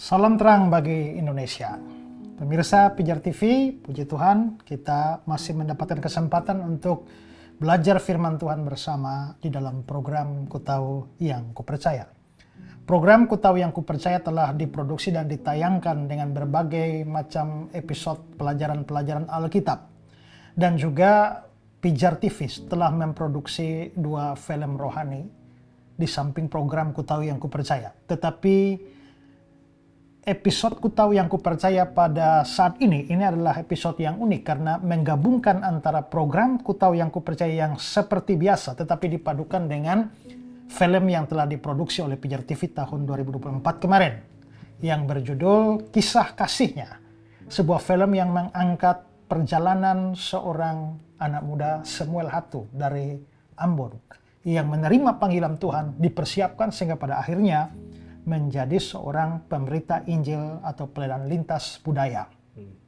Salam terang bagi Indonesia. Pemirsa Pijar TV, puji Tuhan, kita masih mendapatkan kesempatan untuk belajar firman Tuhan bersama di dalam program Ku Tahu Yang Kupercaya. Program Ku Tahu Yang Kupercaya telah diproduksi dan ditayangkan dengan berbagai macam episode pelajaran-pelajaran Alkitab. Dan juga Pijar TV telah memproduksi 2 film rohani di samping program Ku Tahu Yang Kupercaya. Tetapi episode Ku Tahu Yang Kupercaya pada saat ini adalah episode yang unik karena menggabungkan antara program Ku Tahu Yang Kupercaya yang seperti biasa tetapi dipadukan dengan film yang telah diproduksi oleh Pijar TV tahun 2024 kemarin yang berjudul Kisah Kasihnya, sebuah film yang mengangkat perjalanan seorang anak muda Samuel Hatu dari Ambon yang menerima panggilan Tuhan, dipersiapkan sehingga pada akhirnya menjadi seorang pemberita Injil atau pelayanan lintas budaya.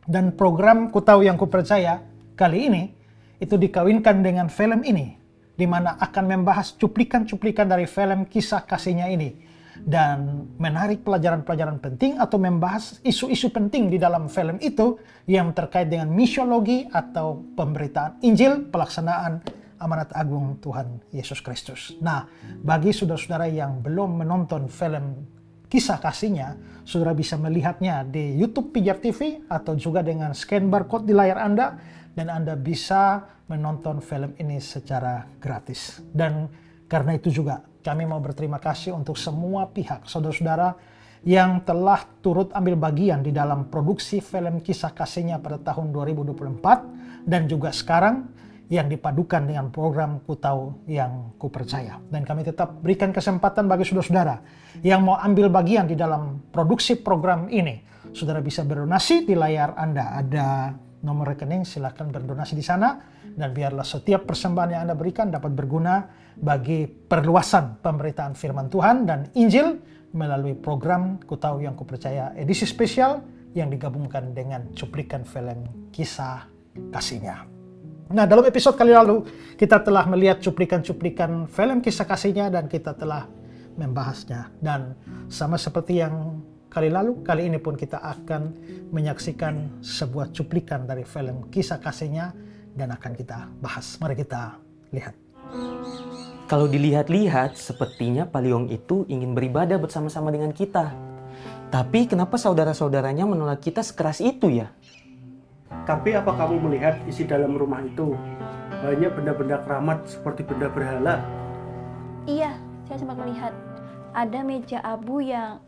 Dan program Ku Tahu Yang Kupercaya kali ini itu dikawinkan dengan film ini, di mana akan membahas cuplikan-cuplikan dari film Kisah Kasihnya ini dan menarik pelajaran-pelajaran penting atau membahas isu-isu penting di dalam film itu yang terkait dengan misiologi atau pemberitaan Injil, pelaksanaan amanat agung Tuhan Yesus Kristus. Nah, bagi saudara-saudara yang belum menonton film Kisah Kasihnya, saudara bisa melihatnya di YouTube Pijar TV atau juga dengan scan barcode di layar Anda, dan Anda bisa menonton film ini secara gratis. Dan karena itu juga kami mau berterima kasih untuk semua pihak, saudara-saudara yang telah turut ambil bagian di dalam produksi film Kisah Kasihnya pada tahun 2024 dan juga sekarang yang dipadukan dengan program Ku Tahu Yang Kupercaya. Dan kami tetap berikan kesempatan bagi saudara-saudara yang mau ambil bagian di dalam produksi program ini. Saudara bisa berdonasi di layar Anda. Ada nomor rekening, silakan berdonasi di sana. Dan biarlah setiap persembahan yang Anda berikan dapat berguna bagi perluasan pemberitaan firman Tuhan dan Injil melalui program Ku Tahu Yang Kupercaya edisi spesial yang digabungkan dengan cuplikan film Kisah Kasihnya. Nah, dalam episode kali lalu kita telah melihat cuplikan-cuplikan film Kisah Kasihnya dan kita telah membahasnya. Dan sama seperti yang kali lalu, kali ini pun kita akan menyaksikan sebuah cuplikan dari film Kisah Kasihnya dan akan kita bahas. Mari kita lihat. Kalau dilihat-lihat, sepertinya Pak Leong itu ingin beribadah bersama-sama dengan kita. Tapi kenapa saudara-saudaranya menolak kita sekeras itu ya? Tapi apa kamu melihat isi dalam rumah itu? Banyak benda-benda keramat seperti benda berhala. Iya, saya sempat melihat. Ada meja abu yang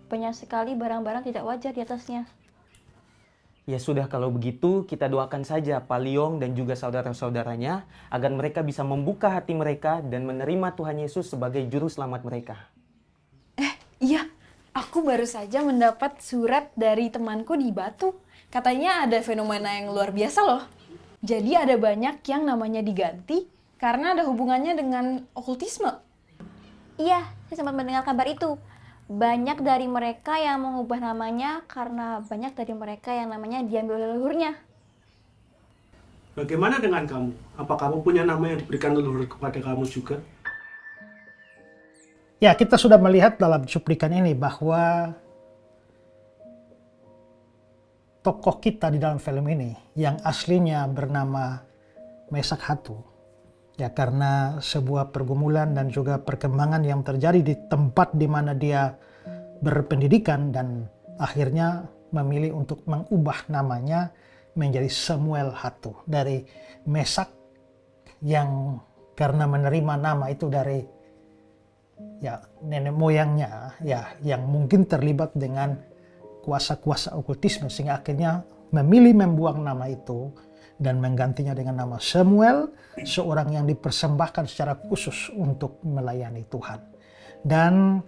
banyak sekali barang-barang tidak wajar di atasnya. Ya sudah, kalau begitu kita doakan saja Pak Leong dan juga saudara-saudaranya agar mereka bisa membuka hati mereka dan menerima Tuhan Yesus sebagai juru selamat mereka. Iya, aku baru saja mendapat surat dari temanku di Batu. Katanya ada fenomena yang luar biasa loh. Jadi ada banyak yang namanya diganti karena ada hubungannya dengan okultisme. Iya, saya sempat mendengar kabar itu. Banyak dari mereka yang mengubah namanya karena banyak dari mereka yang namanya diambil oleh leluhurnya. Bagaimana dengan kamu? Apa kamu punya nama yang diberikan leluhur kepada kamu juga? Ya, kita sudah melihat dalam cuplikan ini bahwa tokoh kita di dalam film ini yang aslinya bernama Meshak Hatu, ya karena sebuah pergumulan dan juga perkembangan yang terjadi di tempat di mana dia berpendidikan dan akhirnya memilih untuk mengubah namanya menjadi Samuel Hatu dari Meshak yang karena menerima nama itu dari ya nenek moyangnya ya yang mungkin terlibat dengan kuasa-kuasa okultisme sehingga akhirnya memilih membuang nama itu dan menggantinya dengan nama Samuel, seorang yang dipersembahkan secara khusus untuk melayani Tuhan. Dan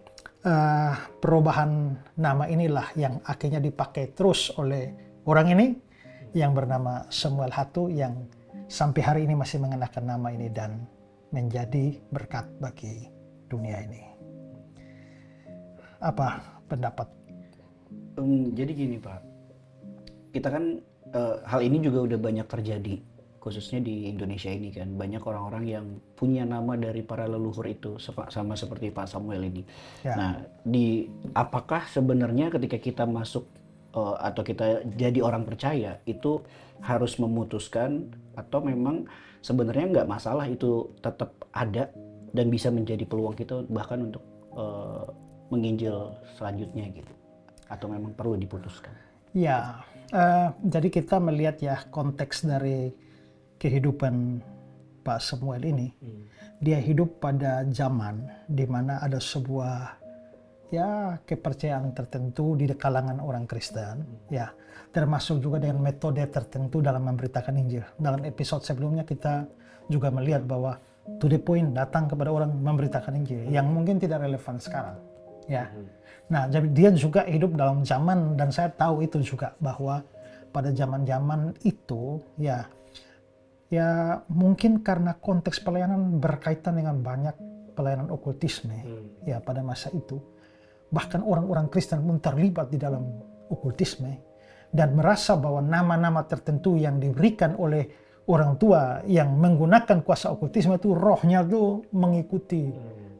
perubahan nama inilah yang akhirnya dipakai terus oleh orang ini yang bernama Samuel Hatu yang sampai hari ini masih mengenakan nama ini dan menjadi berkat bagi dunia ini. Apa pendapat? Jadi gini Pak, kita kan hal ini juga udah banyak terjadi, khususnya di Indonesia ini kan banyak orang-orang yang punya nama dari para leluhur itu sama seperti Pak Samuel ini. Ya. Nah, apakah sebenarnya ketika kita masuk atau kita jadi orang percaya itu harus memutuskan atau memang sebenarnya nggak masalah itu tetap ada dan bisa menjadi peluang kita bahkan untuk menginjil selanjutnya gitu, atau memang perlu diputuskan? Ya, jadi kita melihat ya konteks dari kehidupan Pak Samuel ini. Dia hidup pada zaman di mana ada sebuah ya kepercayaan tertentu di kalangan orang Kristen, ya, termasuk juga dengan metode tertentu dalam memberitakan Injil. Dalam episode sebelumnya kita juga melihat bahwa to the point, datang kepada orang memberitakan Injil yang mungkin tidak relevan sekarang, ya. Nah, jadi dia juga hidup dalam zaman, dan saya tahu itu juga bahwa pada zaman-zaman itu ya mungkin karena konteks pelayanan berkaitan dengan banyak pelayanan okultisme ya pada masa itu. Bahkan orang-orang Kristen pun terlibat di dalam okultisme dan merasa bahwa nama-nama tertentu yang diberikan oleh orang tua yang menggunakan kuasa okultisme itu rohnya itu mengikuti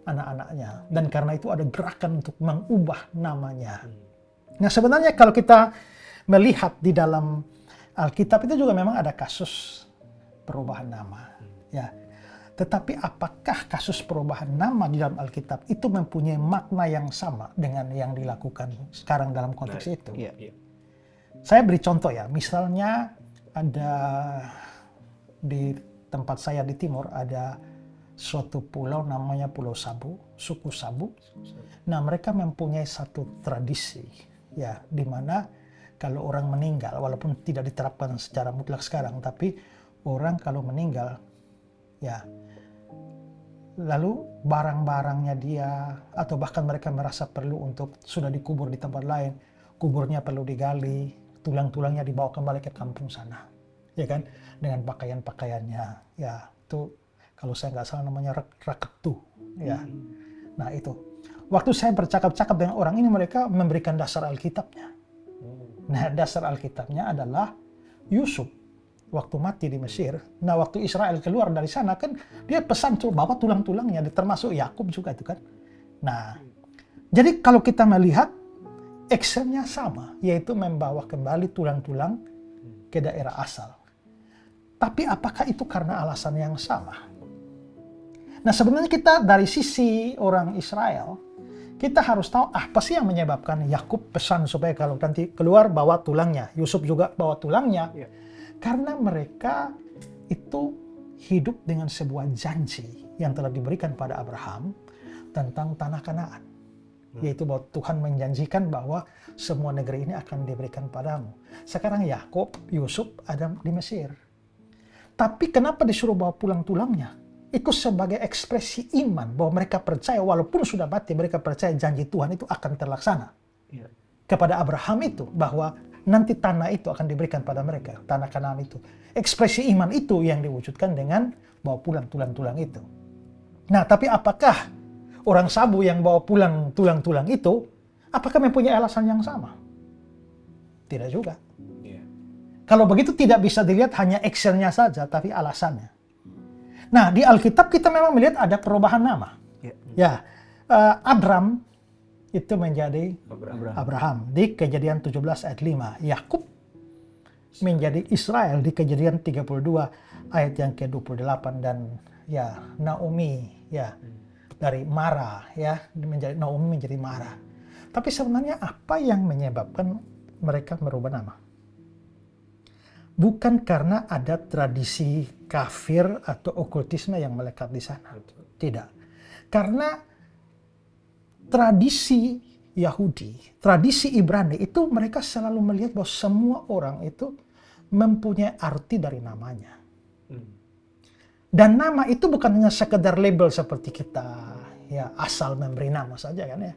anak-anaknya, dan karena itu ada gerakan untuk mengubah namanya. Nah, sebenarnya kalau kita melihat di dalam Alkitab itu juga memang ada kasus perubahan nama, ya. Tetapi apakah kasus perubahan nama di dalam Alkitab itu mempunyai makna yang sama dengan yang dilakukan sekarang dalam konteks itu? Iya. Saya beri contoh ya, misalnya ada di tempat saya di timur ada suatu pulau namanya Pulau Sabu, suku Sabu. Nah, mereka mempunyai satu tradisi ya, di mana kalau orang meninggal, walaupun tidak diterapkan secara mutlak sekarang, tapi orang kalau meninggal ya, lalu barang-barangnya dia atau bahkan mereka merasa perlu untuk sudah dikubur di tempat lain, kuburnya perlu digali, tulang-tulangnya dibawa kembali ke kampung sana, ya kan, dengan pakaian-pakaiannya, ya itu kalau saya nggak salah namanya raketu, ya. Nah itu, waktu saya bercakap-cakap dengan orang ini, mereka memberikan dasar Alkitabnya. Nah, dasar Alkitabnya adalah Yusuf waktu mati di Mesir. Nah, waktu Israel keluar dari sana kan dia pesan tuh bawa tulang-tulangnya, termasuk Yakub juga itu kan. Nah, jadi kalau kita melihat actionnya sama, yaitu membawa kembali tulang-tulang ke daerah asal. Tapi apakah itu karena alasan yang sama? Nah, sebenarnya kita dari sisi orang Israel, kita harus tahu apa sih yang menyebabkan Yakub pesan supaya kalau nanti keluar bawa tulangnya, Yusuf juga bawa tulangnya. Ya. Karena mereka itu hidup dengan sebuah janji yang telah diberikan pada Abraham tentang tanah Kanaan. Yaitu bahwa Tuhan menjanjikan bahwa semua negeri ini akan diberikan padamu. Sekarang Yakub, Yusuf ada di Mesir. Tapi kenapa disuruh bawa pulang tulangnya? Itu sebagai ekspresi iman bahwa mereka percaya walaupun sudah mati, mereka percaya janji Tuhan itu akan terlaksana. Ya. Kepada Abraham itu, bahwa nanti tanah itu akan diberikan pada mereka, tanah Kanaan itu. Ekspresi iman itu yang diwujudkan dengan bawa pulang tulang-tulang itu. Nah, tapi apakah orang Sabu yang bawa pulang tulang-tulang itu, apakah mempunyai alasan yang sama? Tidak juga. Ya. Kalau begitu tidak bisa dilihat hanya actionnya saja, tapi alasannya. Nah, di Alkitab kita memang melihat ada perubahan nama. Ya, Abram itu menjadi Abraham di Kejadian 17 ayat 5. Yakub menjadi Israel di Kejadian 32 ayat yang ke-28, dan ya Naomi ya dari Mara ya Naomi menjadi Mara. Tapi sebenarnya apa yang menyebabkan mereka merubah nama? Bukan karena ada tradisi kafir atau okultisme yang melekat di sana. Tidak. Karena tradisi Yahudi, tradisi Ibrani itu mereka selalu melihat bahwa semua orang itu mempunyai arti dari namanya. Dan nama itu bukan hanya sekedar label seperti kita ya asal memberi nama saja kan ya.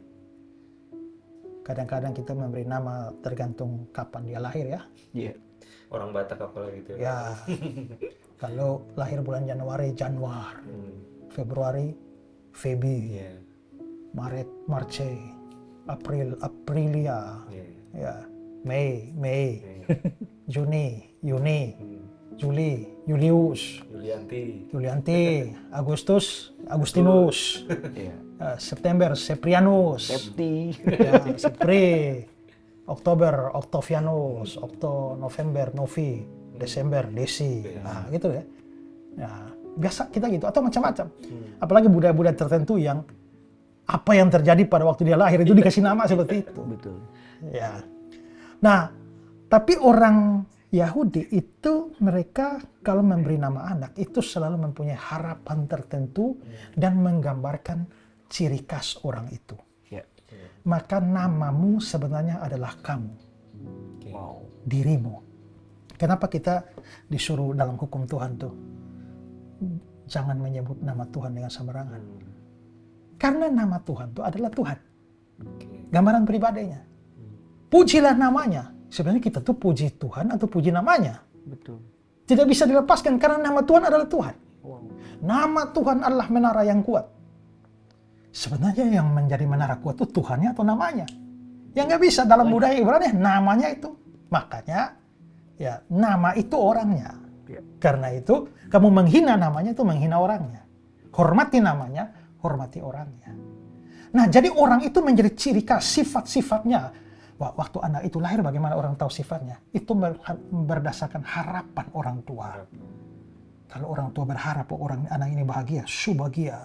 Kadang-kadang kita memberi nama tergantung kapan dia lahir ya. Iya. Orang Batak apalagi gitu ya. Kalau lahir bulan Januari, Januar, Februari, Febi, Maret, Marce, April, Aprilia, ya, Mei, Juni, Yuni, Juli, Julius, Julianti, Agustus, Agustinus, Iya. September, Seprianus, Septi. ya, Sepri, Oktober, Octavianus, November, Novi, Desember, Desi, nah gitu ya. Ya, biasa kita gitu, atau macam-macam. Apalagi budaya-budaya tertentu yang apa yang terjadi pada waktu dia lahir itu dikasih nama seperti itu. Betul. Ya. Nah, tapi orang Yahudi itu mereka kalau memberi nama anak itu selalu mempunyai harapan tertentu dan menggambarkan ciri khas orang itu. Ya. Maka namamu sebenarnya adalah kamu, Wow. dirimu. Kenapa kita disuruh dalam hukum Tuhan tuh jangan menyebut nama Tuhan dengan sembarangan? Karena nama Tuhan itu adalah Tuhan. Gambaran pribadinya. Pujilah namanya. Sebenarnya kita tuh puji Tuhan atau puji namanya. Betul. Tidak bisa dilepaskan karena nama Tuhan adalah Tuhan. Wow. Nama Tuhan adalah menara yang kuat. Sebenarnya yang menjadi menara kuat itu Tuhannya atau namanya. Yang nggak bisa dalam budaya Ibrani namanya itu. Makanya ya nama itu orangnya. Ya. Karena itu kamu menghina namanya itu menghina orangnya. Hormati namanya, hormati orangnya. Nah jadi orang itu menjadi ciri khas sifat-sifatnya. Wah, waktu anak itu lahir bagaimana orang tahu sifatnya? Itu berdasarkan harapan orang tua. Kalau orang tua berharap anak ini bahagia, bahagia,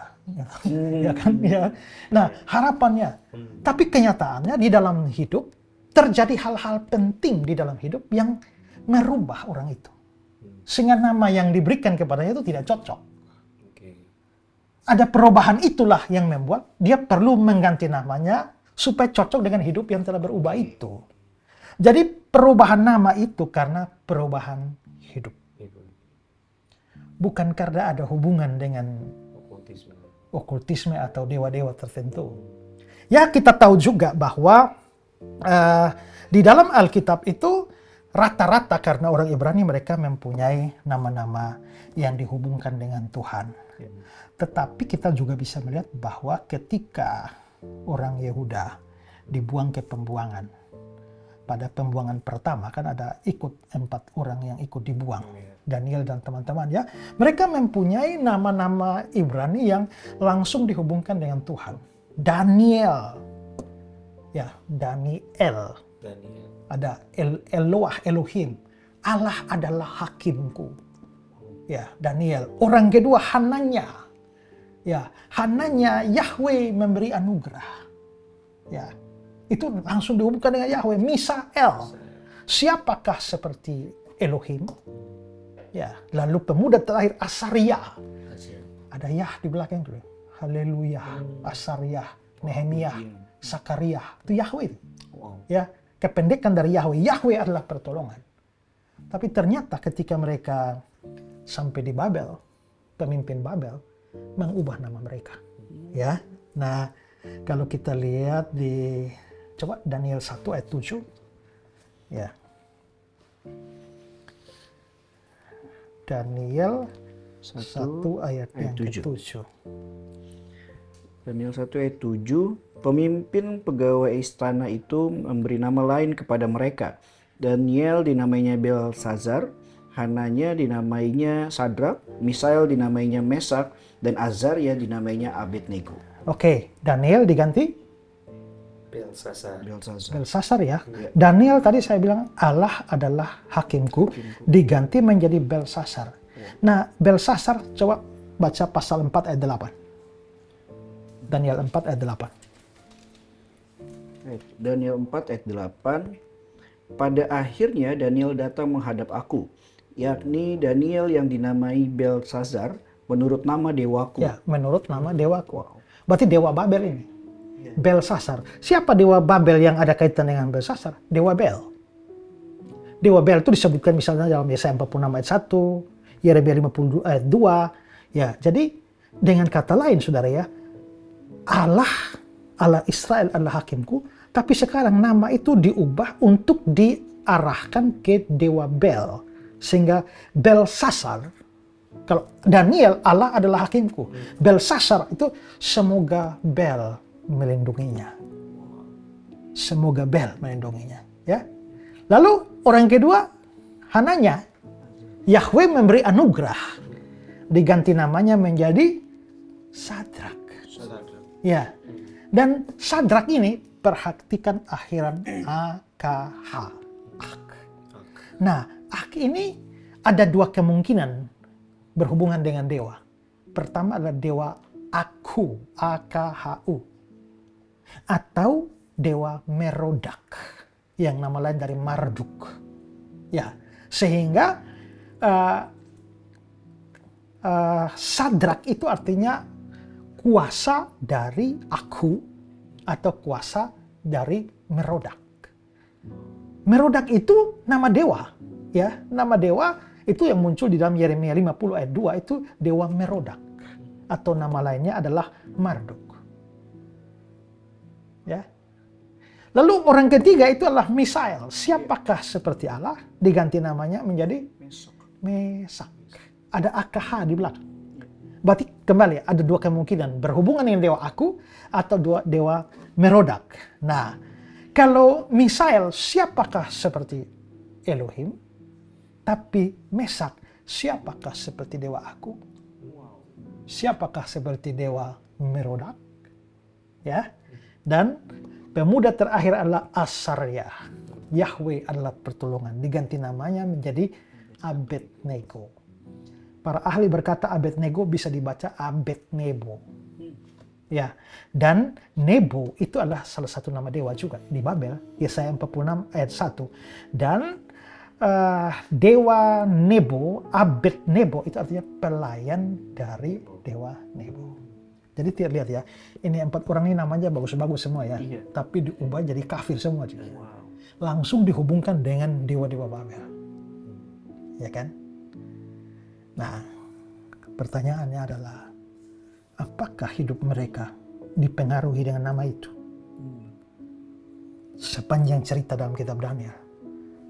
ya kan? Ya. Nah, harapannya. Tapi kenyataannya di dalam hidup terjadi hal-hal penting di dalam hidup yang merubah orang itu. Sehingga nama yang diberikan kepadanya itu tidak cocok. Ada perubahan itulah yang membuat dia perlu mengganti namanya supaya cocok dengan hidup yang telah berubah itu. Jadi perubahan nama itu karena perubahan hidup. Bukan karena ada hubungan dengan okultisme atau dewa-dewa tertentu. Ya kita tahu juga bahwa di dalam Alkitab itu rata-rata karena orang Ibrani mereka mempunyai nama-nama yang dihubungkan dengan Tuhan. Tetapi kita juga bisa melihat bahwa ketika orang Yehuda dibuang ke pembuangan. Pada pembuangan pertama kan ada 4 orang yang ikut dibuang. Daniel dan teman-teman ya. Mereka mempunyai nama-nama Ibrani yang langsung dihubungkan dengan Tuhan. Daniel. Ya, Daniel. Ada Eloah, Elohim. Allah adalah hakimku. Ya, Daniel. Orang kedua Hananya. Ya, Hananya Yahweh memberi anugerah. Ya, itu langsung dihubungkan dengan Yahweh. Misael, siapakah seperti Elohim? Ya, lalu pemuda terakhir Asariah. Ada Yah di belakang itu. Haleluya, Asariah, Nehemiah, Sakaria. Itu Yahweh. Ya, kependekan dari Yahweh. Yahweh adalah pertolongan. Tapi ternyata ketika mereka sampai di Babel, pemimpin Babel mengubah nama mereka. Ya. Nah, kalau kita lihat di coba Daniel 1 ayat 7. Ya. Daniel 1 ayat yang ke-7. Daniel 1 ayat 7. Pemimpin pegawai istana itu memberi nama lain kepada mereka. Daniel dinamainya Belsazar, Hananya dinamainya Sadrak, Misael dinamainya Mesak, dan Azaria dinamainya Abednego. Oke, Daniel diganti Belsazar. Belsasar ya. Daniel tadi saya bilang Allah adalah hakimku, diganti menjadi Belsasar. Nah, Belsasar coba baca pasal 4 ayat 8. Daniel 4 ayat 8. Daniel 4 ayat 8. Pada akhirnya Daniel datang menghadap aku, yakni Daniel yang dinamai Belsazar menurut nama dewaku. Ya, menurut nama dewaku. Berarti dewa Babel ini. Belsasar. Siapa dewa Babel yang ada kaitan dengan Belsasar? Dewa Bel. Dewa Bel itu disebutkan misalnya dalam Yesaya 46 ayat 1, Yeremia 52 ayat 2. Ya, jadi dengan kata lain saudara ya, Allah Israel adalah hakimku, tapi sekarang nama itu diubah untuk diarahkan ke dewa Bel. Sehingga Belsasar, kalau Daniel Allah adalah hakimku, Belsasar itu semoga Bel melindunginya. Semoga Bel melindunginya, ya. Lalu orang kedua Hananya. Yahweh memberi anugerah, diganti namanya menjadi Sadrak. Ya, dan Sadrak ini perhatikan akhiran AKH. Ak. Nah, Ak ini ada dua kemungkinan berhubungan dengan dewa. Pertama adalah dewa Aku, AKHU, atau dewa Merodak, yang nama lain dari Marduk. Ya, sehingga Sadrak itu artinya kuasa dari Aku atau kuasa dari Merodak. Merodak itu nama dewa, ya, nama dewa itu yang muncul di dalam Yeremia 50 ayat 2 itu dewa Merodak, atau nama lainnya adalah Marduk. Ya. Lalu orang ketiga itu adalah Misael. Siapakah seperti Allah? Diganti namanya menjadi Mesak. Ada AKH di belakang. Berarti kembali ada dua kemungkinan berhubungan dengan dewa Aku atau dewa Merodak. Nah, kalau Misael siapakah seperti Elohim? Tapi Mesak siapakah seperti dewa Aku? Siapakah seperti dewa Merodak? Ya. Dan pemuda terakhir adalah Asarya. Yahweh adalah pertolongan. Diganti namanya menjadi Abednego. Para ahli berkata Abednego bisa dibaca Abednego. Ya, dan Nebo itu adalah salah satu nama dewa juga di Babel, Yesaya 46 ayat 1. Dan dewa Nebo, Abednego itu artinya pelayan dari dewa Nebo. Jadi lihat ya, ini 4 orang ini namanya bagus-bagus semua ya, tapi diubah jadi kafir semua juga. Langsung dihubungkan dengan dewa-dewa Babel. Ya kan? Nah, pertanyaannya adalah, apakah hidup mereka dipengaruhi dengan nama itu? Sepanjang cerita dalam kitab Daniel,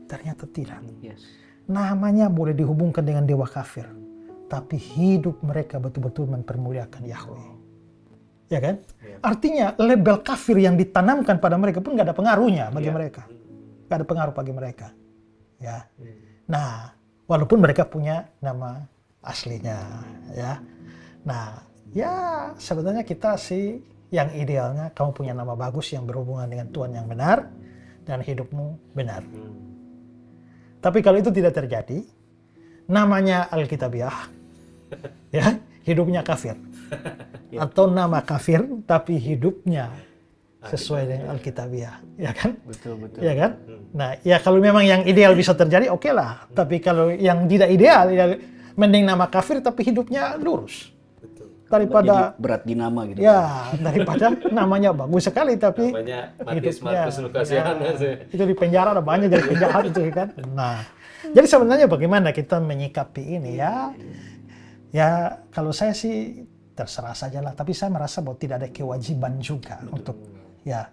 ternyata tidak. Namanya boleh dihubungkan dengan dewa kafir, tapi hidup mereka betul-betul mempermuliakan Yahweh. Ya kan? Artinya label kafir yang ditanamkan pada mereka pun gak ada pengaruhnya bagi mereka. Gak ada pengaruh bagi mereka. Ya. Nah, walaupun mereka punya nama aslinya, ya. Nah, ya sebenarnya kita sih yang idealnya kamu punya nama bagus yang berhubungan dengan Tuhan yang benar dan hidupmu benar. Tapi kalau itu tidak terjadi, namanya Alkitabiah, ya, hidupnya kafir. Atau nama kafir tapi hidupnya sesuai dengan Alkitabiah, ya kan? Betul. Ya kan? Nah, ya kalau memang yang ideal bisa terjadi, oke lah. Tapi kalau yang tidak ideal, ya mending nama kafir tapi hidupnya lurus. Daripada jadi berat di nama gitu. Ya, daripada namanya bagus sekali tapi namanya Markus Lukas itu di penjara ada banyak jadi penjahat itu kan. Nah, jadi sebenarnya bagaimana kita menyikapi ini ya? Ya, kalau saya sih terserah saja lah, tapi saya merasa bahwa tidak ada kewajiban juga untuk ya.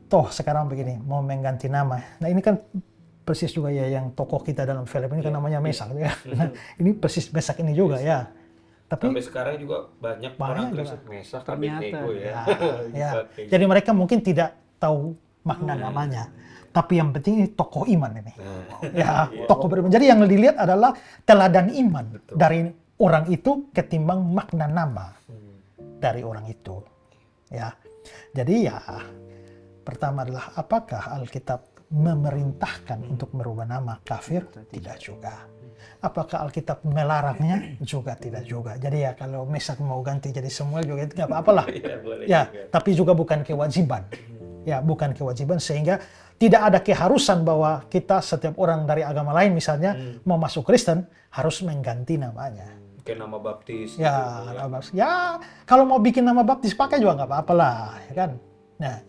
Toh sekarang begini, mau mengganti nama. Nah, ini kan persis juga ya yang tokoh kita dalam film ini kan namanya Mesak ya. Nah, ini persis Mesak ini juga ya. Tapi sampai sekarang juga banyak orang Kristen Mesak Abednego ya. Ya. Jadi mereka mungkin tidak tahu makna namanya. Tapi yang penting ini tokoh iman ini. Ya, tokoh beriman. Jadi yang dilihat adalah teladan iman dari orang itu ketimbang makna nama dari orang itu. Ya. Jadi ya pertama adalah apakah Alkitab memerintahkan untuk merubah nama kafir? Tidak juga. Apakah Alkitab melarangnya? Juga tidak juga. Jadi ya kalau Mesak mau ganti jadi Samuel juga itu nggak apa-apa lah. Ya, tapi juga bukan kewajiban. Ya, bukan kewajiban sehingga tidak ada keharusan bahwa kita setiap orang dari agama lain misalnya mau masuk Kristen harus mengganti namanya. Kayak nama baptis. Ya, gitu. Ya kalau mau bikin nama baptis pakai juga nggak apa-apa lah, ya kan. Nah,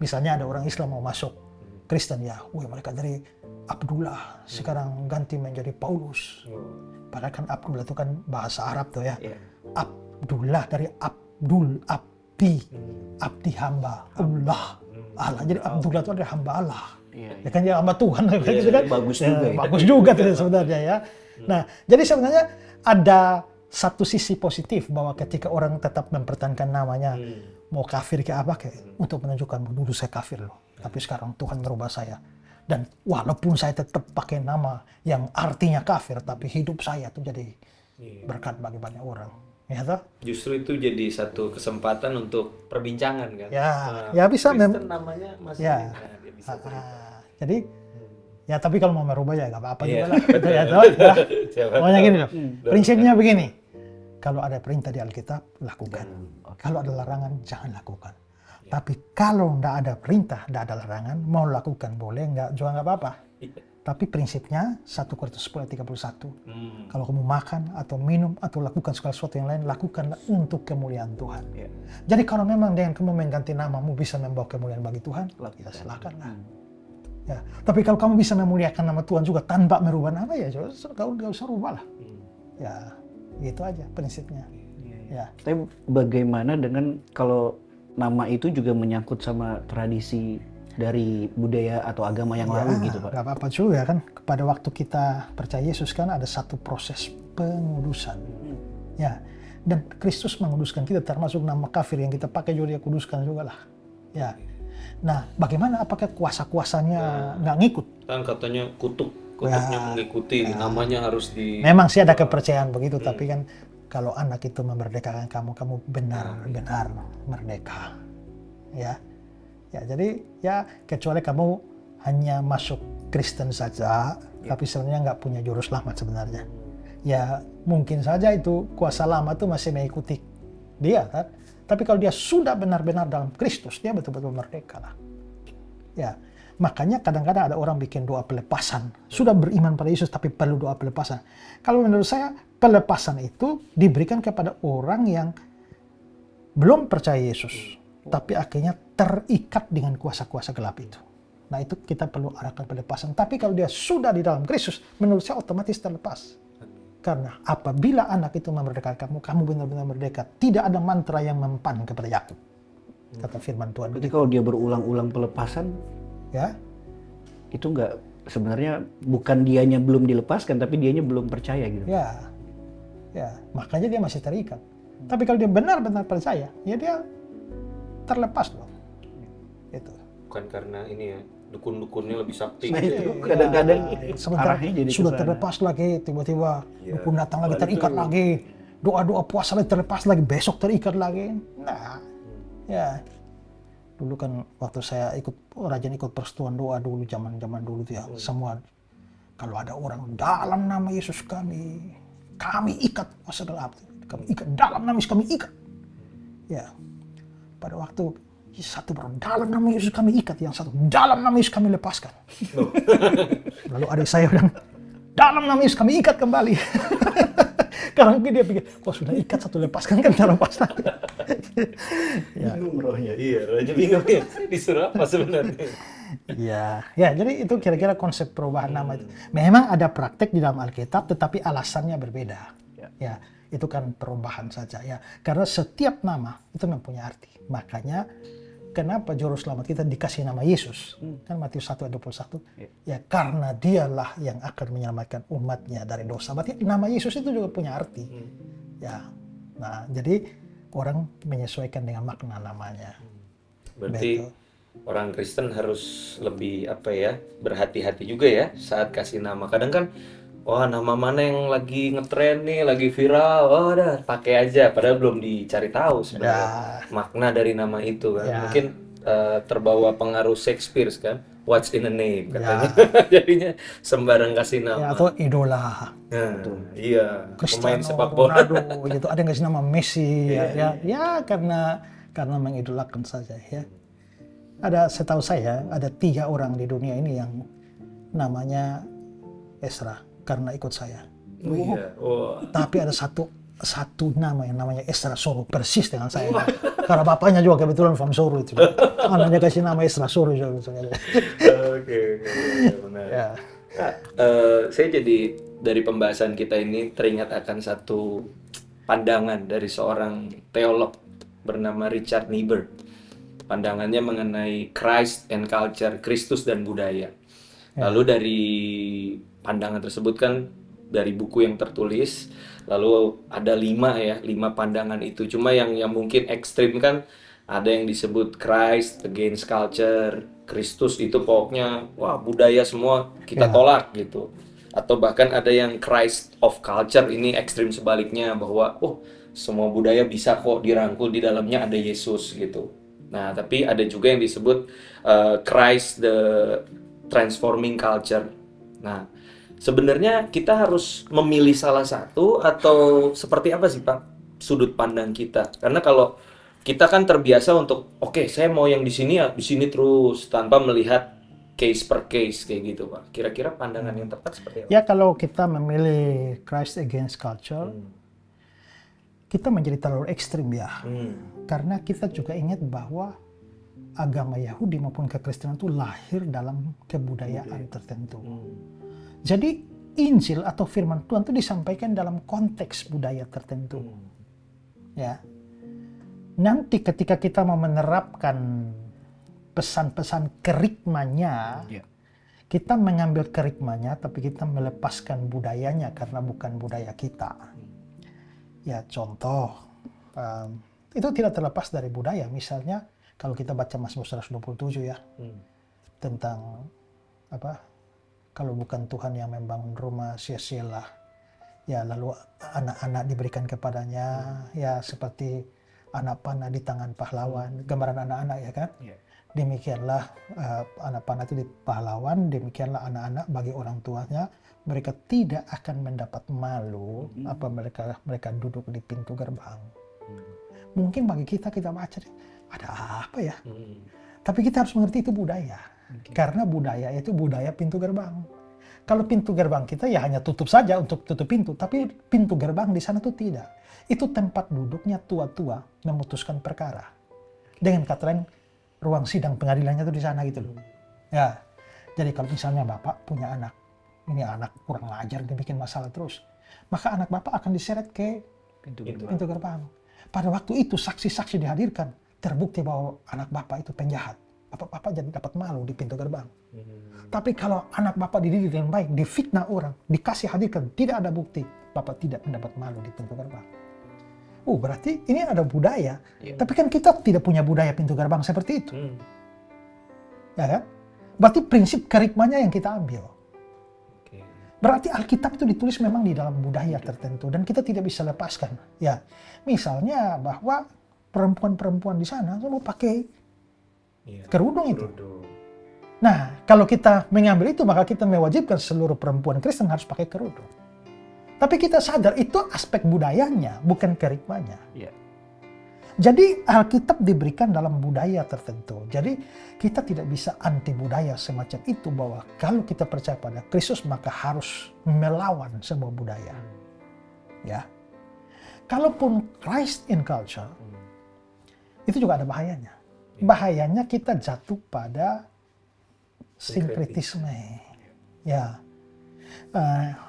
misalnya ada orang Islam mau masuk Kristen ya, mereka dari Abdullah sekarang ganti menjadi Paulus. Padahal kan Abdullah itu kan bahasa Arab tuh ya. Abdullah dari Abdul, Abdi, Abdi hamba, Allah. Jadi Abdullah itu adalah hamba Allah. Ya kan ya hamba Tuhan gitu kan. Bagus juga. Ya. Bagus juga tuh sebenarnya ya. Nah, jadi sebenarnya ada satu sisi positif bahwa ketika orang tetap mempertahankan namanya mau kafir ke apa kayak untuk menunjukkan dulu saya kafir loh. Tapi sekarang Tuhan merubah saya. Dan walaupun saya tetap pakai nama yang artinya kafir, tapi hidup saya tuh jadi berkat bagi banyak orang. Ya toh? Justru itu jadi satu kesempatan untuk perbincangan kan. Ya, Nah, ya bisa Kristen namanya masih ya. dia bisa cerita. Jadi ya tapi kalau mau merubah ya nggak apa-apa Iya, juga lah. betul. Ya, toh? Ya. Siapa Pokoknya tahu. gini loh. Prinsipnya begini. Kalau ada perintah di Alkitab, lakukan. Kalau ada larangan, jangan lakukan. Tapi kalau nggak ada perintah, nggak ada larangan, mau lakukan boleh, nggak juga nggak apa-apa. Tapi prinsipnya 1 Korintus 10 ayat 31. Kalau kamu makan atau minum atau lakukan segala sesuatu yang lain, lakukanlah untuk kemuliaan Tuhan. Jadi kalau memang dengan kamu mengganti namamu bisa membawa kemuliaan bagi Tuhan, ya silakanlah. Ya, tapi kalau kamu bisa memuliakan nama Tuhan juga tanpa merubah nama, ya kau nggak usah rubah lah. Ya, gitu aja prinsipnya. Ya. Tapi bagaimana dengan kalau nama itu juga menyangkut sama tradisi dari budaya atau agama yang lalu gitu, Pak? Gak apa-apa juga kan. Pada waktu kita percaya Yesus kan ada satu proses pengudusan. Ya, dan Kristus menguduskan kita, termasuk nama kafir yang kita pakai juga dia kuduskan juga lah. Ya. Nah, bagaimana apakah kuasa-kuasanya nggak ngikut? Kan katanya kutubnya mengikuti, namanya harus di... Memang sih ada kepercayaan begitu, tapi kan kalau anak itu memerdekakan kamu, kamu benar-benar merdeka. Ya. Ya, jadi ya kecuali kamu hanya masuk Kristen saja, tapi sebenarnya nggak punya juru selamat sebenarnya. Ya mungkin saja itu kuasa lama itu masih mengikuti dia kan. Tapi kalau dia sudah benar-benar dalam Kristus, dia betul-betul merdeka lah. Ya, makanya kadang-kadang ada orang bikin doa pelepasan. Sudah beriman pada Yesus tapi perlu doa pelepasan. Kalau menurut saya pelepasan itu diberikan kepada orang yang belum percaya Yesus, tapi akhirnya terikat dengan kuasa-kuasa gelap itu. Nah itu kita perlu arahkan pelepasan. Tapi kalau dia sudah di dalam Kristus, menurut saya otomatis terlepas. Karena apabila anak itu memerdekakan kamu, kamu benar-benar merdeka. Tidak ada mantra yang mempan kepada Yakub. Kata firman Tuhan. Berarti kalau dia berulang-ulang pelepasan, Ya, itu nggak, sebenarnya bukan dianya belum dilepaskan, tapi dianya belum percaya gitu. ya, makanya dia masih terikat. Tapi kalau dia benar-benar percaya, ya dia terlepas loh. Itu. Bukan karena ini ya, dukun-dukunnya lebih sakti. Nah itu kadang-kadang Sebentar arahnya jadi sudah kesana. terlepas lagi, tiba-tiba Ya, dukun datang lagi, terikat lagi. Doa-doa puasa lagi terlepas lagi, besok terikat lagi. Nah, ya. Dulu kan waktu saya rajin ikut persetuan doa dulu, zaman-zaman dulu tuh ya, semua kalau ada orang dalam nama Yesus kami ikat kuasa gelap. Kami ikat dalam nama Yesus, kami ikat. Ya. Pada waktu satu baru dalam nama Yesus kami ikat, yang satu dalam nama Yesus kami lepaskan. Lalu adik saya bilang, dalam nama Yesus kami ikat kembali. Karena mungkin dia pikir, kok sudah ikat satu lepaskan kan cara lepas lagi. Bingung rohnya. Iya, raja bingung ya. Disuruh apa sebenarnya? Ya, jadi itu kira-kira konsep perubahan nama itu. Memang ada praktek di dalam Alkitab, tetapi alasannya berbeda. Ya, itu kan perubahan saja ya. Karena setiap nama itu mempunyai arti. Makanya kenapa juru selamat kita dikasih nama Yesus? Kan Matius 1 ayat 21. Ya karena dialah yang akan menyelamatkan umatnya dari dosa. Berarti nama Yesus itu juga punya arti. Ya. Nah, jadi orang menyesuaikan dengan makna namanya. Berarti Betul. orang Kristen harus lebih berhati-hati juga ya saat kasih nama. Kadang kan, wah nama mana yang lagi ngetren nih, lagi viral, udah pakai aja. Padahal belum dicari tahu sebenarnya makna dari nama itu kan. Mungkin terbawa pengaruh Shakespeare kan, what's in a name katanya. Jadinya sembarang kasih nama. Ya, atau idola. Nah, iya, pemain Cristiano sepak bola. Ronaldo gitu. Ada yang kasih nama Messi ya karena mengidolakan saja ya. Setahu saya ada 3 orang di dunia ini yang namanya Ezra karena ikut saya. Oh, iya. Oh. Tapi ada satu nama yang namanya Ezra Soro, persis dengan saya. Karena bapaknya juga kebetulan from Soro itu. Anaknya kasih nama Ezra Soro juga. Oke, benar. Ya. Saya jadi dari pembahasan kita ini teringat akan satu pandangan dari seorang teolog bernama Richard Niebuhr. Pandangannya mengenai Christ and culture, Kristus dan budaya. Lalu dari pandangan tersebut kan dari buku yang tertulis, lalu ada 5 pandangan itu. Cuma yang mungkin ekstrim kan ada yang disebut Christ against culture, Kristus itu pokoknya wah budaya semua kita Ya. tolak gitu. Atau bahkan ada yang Christ of culture, ini ekstrim sebaliknya bahwa semua budaya bisa kok dirangkul, di dalamnya ada Yesus gitu. Nah, tapi ada juga yang disebut Christ the transforming culture. Nah, sebenarnya kita harus memilih salah satu atau seperti apa sih Pak sudut pandang kita? Karena kalau kita kan terbiasa untuk oke, saya mau yang di sini ya di sini terus tanpa melihat case per case kayak gitu Pak. Kira-kira pandangan yang tepat seperti apa? Ya kalau kita memilih Christ against culture, kita menjadi terlalu ekstrim ya. Karena kita juga ingat bahwa agama Yahudi maupun kekristenan itu lahir dalam kebudayaan tertentu. Jadi Injil atau firman Tuhan itu disampaikan dalam konteks budaya tertentu. Ya. Nanti ketika kita mau menerapkan pesan-pesan kerikmanya, kita mengambil kerikmanya tapi kita melepaskan budayanya karena bukan budaya kita. Ya contoh, itu tidak terlepas dari budaya. Misalnya kalau kita baca Mazmur 127 ya, tentang apa? Kalau bukan Tuhan yang membangun rumah, sia-sialah. Ya lalu anak-anak diberikan kepadanya, ya seperti anak panah di tangan pahlawan, gambaran anak-anak ya kan? Demikianlah anak panah itu di pahlawan, demikianlah anak-anak bagi orang tuanya, mereka tidak akan mendapat malu apa mereka duduk di pintu gerbang. Mungkin bagi kita baca ada apa ya? Tapi kita harus mengerti itu budaya. Karena budaya itu budaya pintu gerbang. Kalau pintu gerbang kita ya hanya tutup saja untuk tutup pintu, tapi pintu gerbang di sana tuh tidak. Itu tempat duduknya tua-tua memutuskan perkara. Dengan kata lain, ruang sidang pengadilannya tuh di sana gitu loh. Ya. Jadi kalau misalnya Bapak punya anak, ini anak kurang ajar, dia bikin masalah terus, maka anak Bapak akan diseret ke pintu gerbang. Pada waktu itu saksi-saksi dihadirkan, terbukti bahwa anak Bapak itu penjahat. Bapak jadi dapat malu di pintu gerbang. Tapi kalau anak Bapak dididik dengan baik, difitnah orang, dikasih hadirkan, tidak ada bukti, Bapak tidak mendapat malu di pintu gerbang. Berarti ini ada budaya. Tapi kan kita tidak punya budaya pintu gerbang seperti itu. Ya kan? Berarti prinsip kerikmanya yang kita ambil. Berarti Alkitab itu ditulis memang di dalam budaya tertentu dan kita tidak bisa lepaskan. Ya, misalnya bahwa perempuan-perempuan di sana semua pakai kerudung itu. Nah, kalau kita mengambil itu maka kita mewajibkan seluruh perempuan Kristen harus pakai kerudung. Tapi kita sadar itu aspek budayanya, bukan kerikmanya. Jadi Alkitab diberikan dalam budaya tertentu. Jadi kita tidak bisa anti budaya semacam itu, bahwa kalau kita percaya pada Kristus maka harus melawan semua budaya. Ya. Kalaupun Christ in culture, itu juga ada bahayanya. Bahayanya kita jatuh pada sinkretisme. Ya.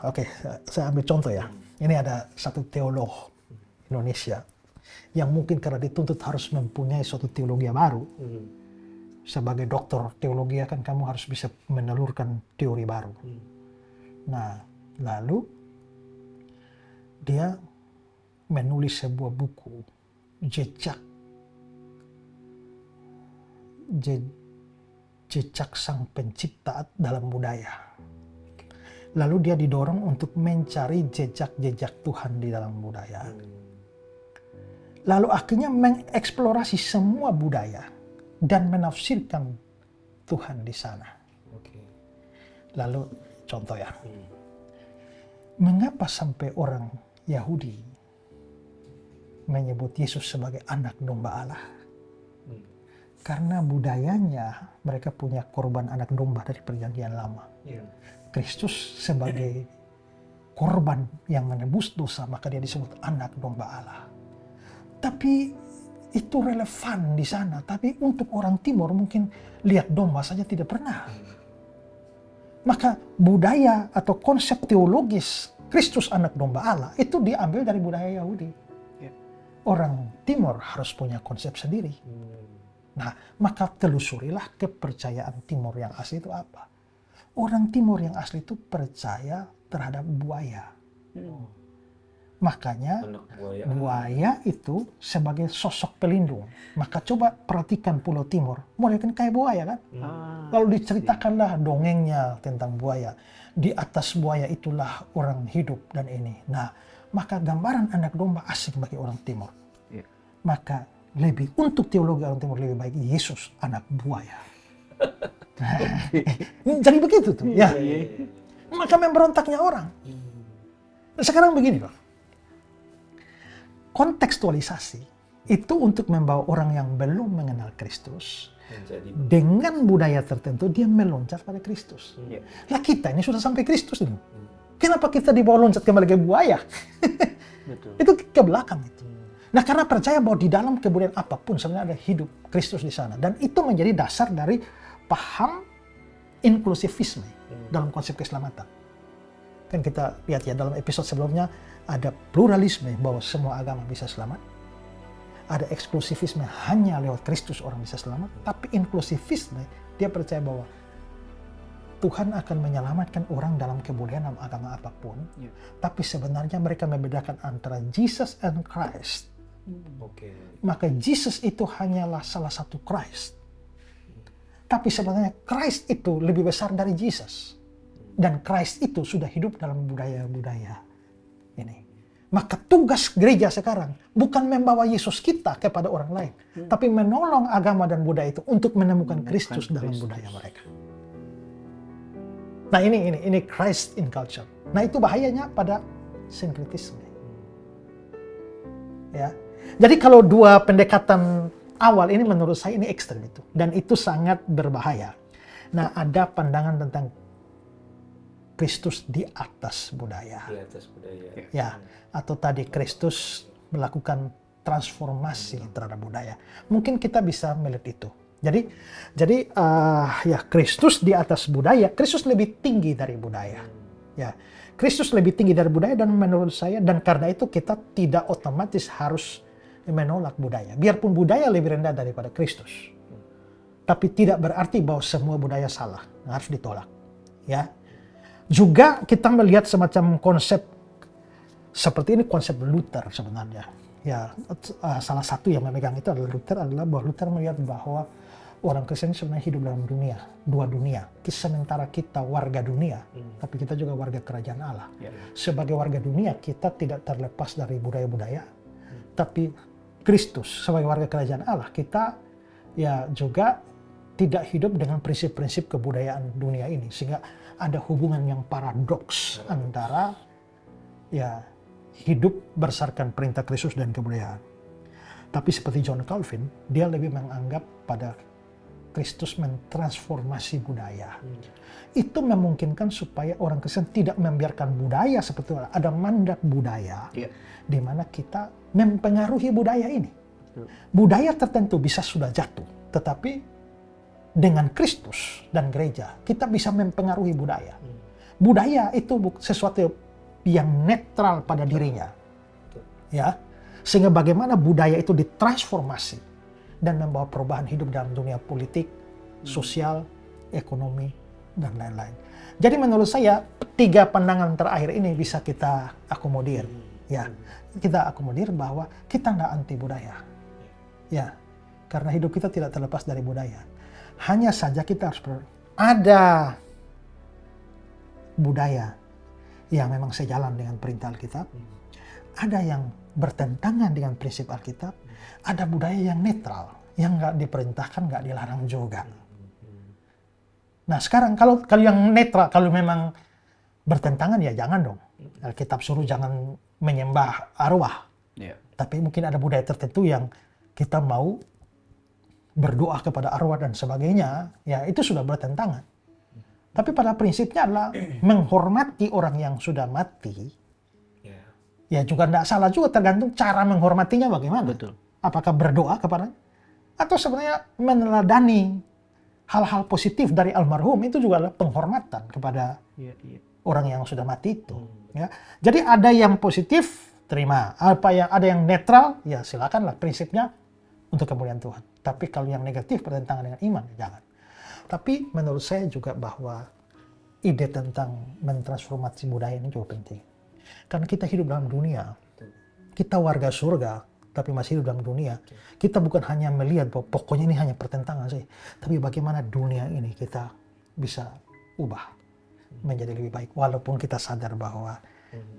Oke, saya ambil contoh ya. Ini ada satu teolog Indonesia yang mungkin karena dituntut harus mempunyai suatu teologi baru. Sebagai doktor teologi kan kamu harus bisa menelurkan teori baru. Nah, lalu dia menulis sebuah buku, jejak sang pencipta dalam budaya. Lalu dia didorong untuk mencari jejak-jejak Tuhan di dalam budaya. Lalu akhirnya mengeksplorasi semua budaya dan menafsirkan Tuhan di sana. Lalu contoh ya, mengapa sampai orang Yahudi menyebut Yesus sebagai anak domba Allah? Karena budayanya mereka punya korban anak domba dari perjanjian lama. Kristus sebagai korban yang menebus dosa, maka dia disebut anak domba Allah. Tapi itu relevan di sana. Tapi untuk orang Timur mungkin lihat domba saja tidak pernah. Maka budaya atau konsep teologis Kristus anak domba Allah itu diambil dari budaya Yahudi. Orang Timur harus punya konsep sendiri. Nah, maka telusurilah kepercayaan Timur yang asli itu apa. Orang Timur yang asli itu percaya terhadap buaya. Makanya Anak buaya. buaya itu sebagai sosok pelindung. Maka coba perhatikan Pulau Timur, mulai kan kayak buaya kan? Lalu diceritakanlah dongengnya tentang buaya. Di atas buaya itulah orang hidup dan ini. Nah, maka gambaran anak domba asing bagi orang Timur. Iya. Maka untuk teologi orang Timur lebih baik Yesus anak buaya. Jadi begitu tuh. Ya. Maka memberontaknya orang. Sekarang begini loh. Kontekstualisasi itu untuk membawa orang yang belum mengenal Kristus Menjadi dengan budaya tertentu dia meloncat pada Kristus. Iya. Lah kita ini sudah sampai Kristus ini. Kenapa kita dibawa loncat kembali ke buaya? Betul. Itu ke belakang itu. Nah, karena percaya bahwa di dalam kebudayaan apapun sebenarnya ada hidup Kristus di sana, dan itu menjadi dasar dari paham inklusivisme dalam konsep keselamatan. Kan kita lihat ya dalam episode sebelumnya ada pluralisme bahwa semua agama bisa selamat. Ada eksklusivisme hanya lewat Kristus orang bisa selamat. Tapi inklusivisme dia percaya bahwa Tuhan akan menyelamatkan orang dalam kebudayaan dalam agama apapun. Ya. Tapi sebenarnya mereka membedakan antara Jesus and Christ. Oke. Maka Jesus itu hanyalah salah satu Christ. Tapi sebenarnya Christ itu lebih besar dari Jesus. Dan Christ itu sudah hidup dalam budaya-budaya ini. Maka tugas gereja sekarang bukan membawa Yesus kita kepada orang lain, tapi menolong agama dan budaya itu untuk menemukan Kristus dalam budaya mereka. Nah ini Christ in culture. Nah itu bahayanya pada sinkretisme. Ya. Jadi kalau dua pendekatan awal ini menurut saya ini ekstrem itu, dan itu sangat berbahaya. Nah ada pandangan tentang Kristus di atas budaya. Di atas budaya. Ya, atau tadi Kristus melakukan transformasi terhadap budaya. Mungkin kita bisa melihat itu. Jadi ya Kristus di atas budaya, Kristus lebih tinggi dari budaya. Ya, Kristus lebih tinggi dari budaya, dan menurut saya, dan karena itu kita tidak otomatis harus menolak budaya. Biarpun budaya lebih rendah daripada Kristus. Tapi tidak berarti bahwa semua budaya salah, harus ditolak. Ya. Juga kita melihat semacam konsep seperti ini, konsep Luther sebenarnya. Ya, salah satu yang memegang itu adalah bahwa Luther melihat bahwa orang Kristen sebenarnya hidup dalam dunia, dua dunia. Sementara kita warga dunia, tapi kita juga warga kerajaan Allah. Sebagai warga dunia, kita tidak terlepas dari budaya-budaya, tapi Kristus sebagai warga kerajaan Allah, kita ya juga tidak hidup dengan prinsip-prinsip kebudayaan dunia ini, sehingga ada hubungan yang paradoks antara ya hidup berdasarkan perintah Kristus dan kebudayaan. Tapi seperti John Calvin, dia lebih menganggap pada Kristus mentransformasi budaya. Itu memungkinkan supaya orang Kristen tidak membiarkan budaya seperti itu. Ada mandat budaya, di mana kita mempengaruhi budaya ini. Budaya tertentu bisa sudah jatuh, tetapi dengan Kristus dan gereja, kita bisa mempengaruhi budaya. Budaya itu sesuatu yang netral pada dirinya. Ya. Sehingga bagaimana budaya itu ditransformasi dan membawa perubahan hidup dalam dunia politik, sosial, ekonomi, dan lain-lain. Jadi menurut saya, tiga pandangan terakhir ini bisa kita akomodir. Ya, kita akomodir bahwa kita tidak anti budaya. Ya, karena hidup kita tidak terlepas dari budaya. Hanya saja kita harus ada budaya yang memang sejalan dengan perintah Alkitab, ada yang bertentangan dengan prinsip Alkitab, ada budaya yang netral, yang nggak diperintahkan, nggak dilarang juga. Nah sekarang kalau yang netral, kalau memang bertentangan ya jangan dong. Alkitab suruh jangan menyembah arwah. Tapi mungkin ada budaya tertentu yang kita mau berdoa kepada arwah dan sebagainya, ya itu sudah bertentangan. Tapi pada prinsipnya adalah menghormati orang yang sudah mati. Ya juga tidak salah juga, tergantung cara menghormatinya bagaimana. Betul. Apakah berdoa kepada, atau sebenarnya meneladani hal-hal positif dari almarhum, itu juga adalah penghormatan kepada orang yang sudah mati itu. Ya. Jadi ada yang positif, terima. Ada yang netral, ya silakanlah, prinsipnya untuk kemuliaan Tuhan. Tapi kalau yang negatif bertentangan dengan iman, jangan. Tapi menurut saya juga bahwa ide tentang mentransformasi budaya ini juga penting. Karena kita hidup dalam dunia kita warga surga, tapi masih hidup dalam dunia. Kita bukan hanya melihat bahwa pokoknya ini hanya pertentangan sih, tapi bagaimana dunia ini kita bisa ubah menjadi lebih baik. Walaupun kita sadar bahwa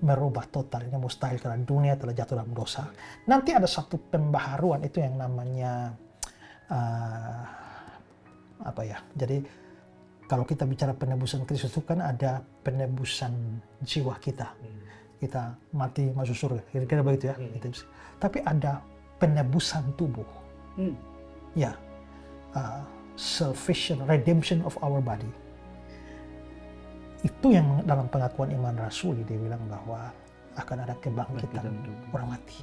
merubah total ini mustahil karena dunia telah jatuh dalam dosa. Nanti ada satu pembaharuan, itu yang namanya jadi kalau kita bicara penebusan Kristus itu kan ada penebusan jiwa kita. Kita mati masuk surga, kira-kira begitu ya. Tapi ada penebusan tubuh. Ya, salvation, redemption of our body. Itu yang dalam pengakuan iman rasuli dia bilang bahwa akan ada kebangkitan orang mati.